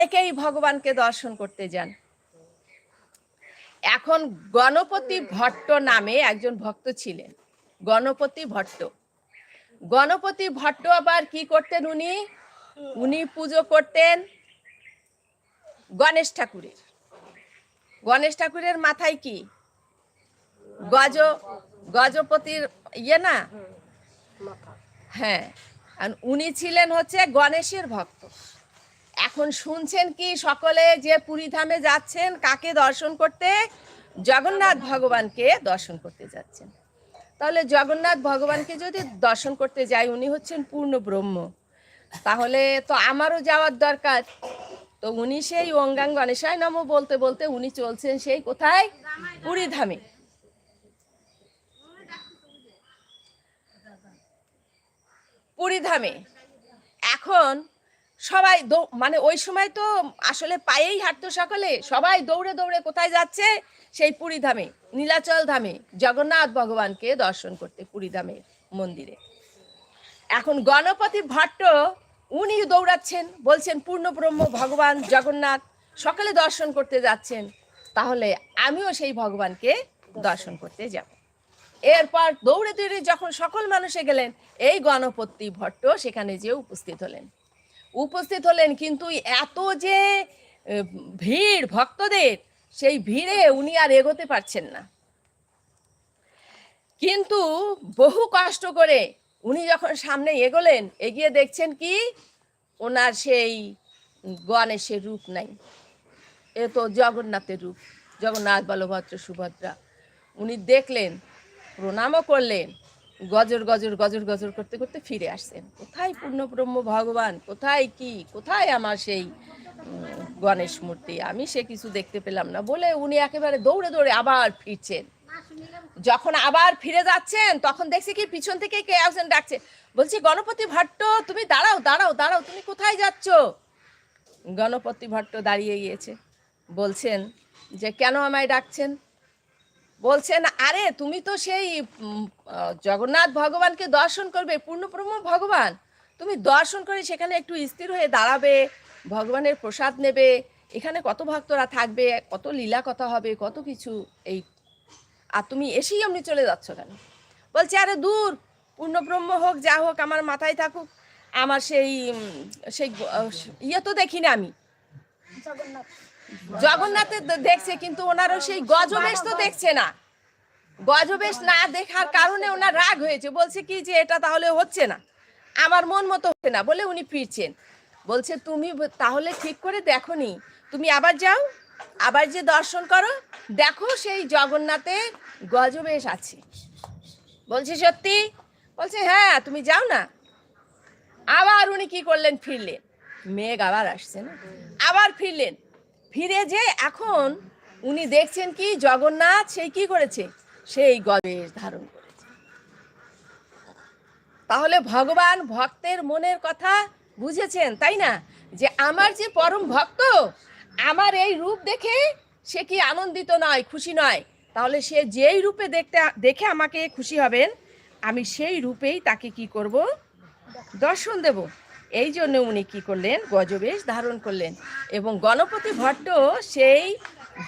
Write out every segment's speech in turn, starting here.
অনেকেই ভগবানকে দর্শন করতে যান। এখন গণপতি ভট্ট নামে একজন ভক্ত ছিলেন, গণপতি ভট্ট। গণপতি ভট্ট আবার কি করতেন? উনি পুজো করতেন গণেশ ঠাকুরের। গণেশ ঠাকুরের মাথায় কি গজপতির না? হ্যাঁ, উনি ছিলেন হচ্ছে গণেশের ভক্ত। এখন শুনছেন কি সকলে যে পুরীধামে যাচ্ছেন কাকে দর্শন করতে? জগন্নাথ ভগবানকে দর্শন করতে যাচ্ছেন। তাহলে জগন্নাথ ভগবানকে যদি দর্শন করতে যাই, উনি হচ্ছেন পূর্ণ ব্রহ্ম, তাহলে তো আমারও যাওয়ার দরকার। তো উনি সেই ওঙ্গাং গণেশায় নমঃ বলতে বলতে উনি চলছেন সেই কোথায়? পুরীধামে। পুরীধামে এখন সবাই মানে ওই সময় তো আসলে পায়েই হাঁটতো সকলে, সবাই দৌড়ে দৌড়ে কোথায় যাচ্ছে? সেই পুরীধামে, নীলাচল ধামে জগন্নাথ ভগবানকে দর্শন করতে, পুরীধামের মন্দিরে। এখন গণপতি ভট্ট উনি দৌড়াচ্ছেন, বলছেন পূর্ণ ব্রহ্ম ভগবান জগন্নাথ সকলে দর্শন করতে যাচ্ছেন, তাহলে আমিও সেই ভগবানকে দর্শন করতে যাব। এরপর দৌড়ে দৌড়ে যখন সকল মানুষে গেলেন, এই গণপতি ভট্ট সেখানে যে উপস্থিত হলেন, কিন্তু এত যে ভিড় ভক্তদের, সেই ভিড়ে উনি আর এগোতে পারছেন না। কিন্তু বহু কষ্ট করে উনি যখন সামনে এগোলেন, এগিয়ে দেখছেন কি ওনার সেই গণেশের রূপ নাই, এ তো জগন্নাথের রূপ, জগন্নাথ বলভদ্র সুভদ্রা। উনি দেখলেন, প্রণামও করলেন, গজর গজর গজর গজর করতে করতে ফিরে আসছেন। কোথায় পূর্ণব্রহ্ম ভগবান, কোথায় কি, কোথায় আমার সেই গণেশ মূর্তি? আমি সে কিছু দেখতে পেলাম না বলে উনি একেবারে দৌড়ে দৌড়ে আবার ফিরছেন। যখন আবার ফিরে যাচ্ছেন, তখন দেখছি কি পিছন থেকে কে একজন ডাকছে, বলছে গণপতি ভট্ট তুমি দাঁড়াও দাঁড়াও দাঁড়াও, তুমি কোথায় যাচ্ছ? গণপতি ভট্ট দাঁড়িয়ে গিয়েছে, বলছেন যে কেন আমায় ডাকছেন? বলছেন আরে তুমি তো সেই জগন্নাথ ভগবানকে দর্শন করবে, পূর্ণব্রহ্ম ভগবান, তুমি দর্শন করে সেখানে একটু স্থির হয়ে দাঁড়াবে, ভগবানের প্রসাদ নেবে, এখানে কত ভক্তরা থাকবে, কত লীলা কথা হবে, কত কিছু, এই আর তুমি এসেই এমনি চলে যাচ্ছ কেন? বলছে আরে দূর, পূর্ণব্রহ্ম হোক যা হোক আমার মাথায় থাকুক, আমার সেই সেই ইয়ে তো দেখি না আমি, জগন্নাথের দেখছে, কিন্তু ওনারও সেই গজবেশ তো দেখছে না। গজবেশ না দেখার কারণে ওনার রাগ হয়েছে, বলছে কি যে এটা তাহলে হচ্ছে না, আমার মন মতো হচ্ছে না, বলে উনি ফিরছেন। বলছে তুমি তাহলে ঠিক করে দেখোনি, তুমি আবার যাও, আবার যে দর্শন করো, দেখো সেই জগন্নাথের গজবেশ আছে। বলছে সত্যি? বলছে হ্যাঁ, তুমি যাও না। আবার উনি কি করলেন? ফিরলেন, মেঘ আবার আসছে না, আবার ফিরলেন। ফিরে যে এখন উনি দেখছেন কি জগন্নাথ সেই কি করেছে? সেই গজবেশ ধারণ করেছে। তাহলে ভগবান ভক্তের মনের কথা বুঝেছেন, তাই না? যে আমার যে পরম ভক্ত, আমার এই রূপ দেখে সে কি আনন্দিত নয়, খুশি নয়, তাহলে সে যেই রূপে দেখে আমাকে খুশি হবেন, আমি সেই রূপেই তাকে কি করব? দর্শন দেব। এই জন্য উনি কি করলেন? গজবেশ ধারণ করলেন, এবং গণপতি ভট্ট সেই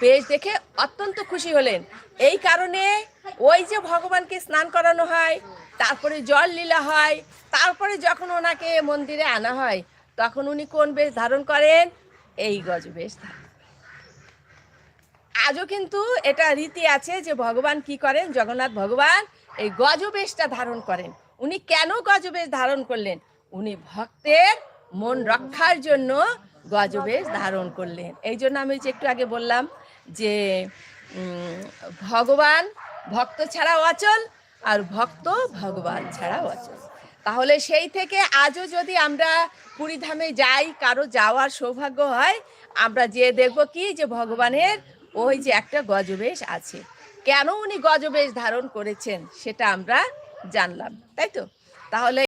বেশ দেখে অত্যন্ত খুশি হলেন। এই কারণে ওই যে ভগবানকে স্নান করানো হয়, তারপরে জল লীলা হয়, তারপরে যখন ওনাকে মন্দিরে আনা হয়, তখন উনি কোন বেশ ধারণ করেন? এই গজবেশ ধারণ। আজও কিন্তু এটা রীতি আছে যে ভগবান কি করেন? জগন্নাথ ভগবান এই গজবেশটা ধারণ করেন। উনি কেন গজবেশ ধারণ করলেন? উনি ভক্তের মন রক্ষার জন্য গজবেশ ধারণ করলেন। এই জন্য আমি যে একটু আগে বললাম যে ভগবান ভক্ত ছাড়া অচল, আর ভক্ত ভগবান ছাড়া অচল। তাহলে সেই থেকে আজও যদি আমরা পুরীধামে যাই, কারো যাওয়ার সৌভাগ্য হয়, আমরা যে দেখব কি যে ভগবানের ওই যে একটা গজবেশ আছে। কেন উনি গজবেশ ধারণ করেছেন সেটা আমরা জানলাম, তাই তো? তাহলে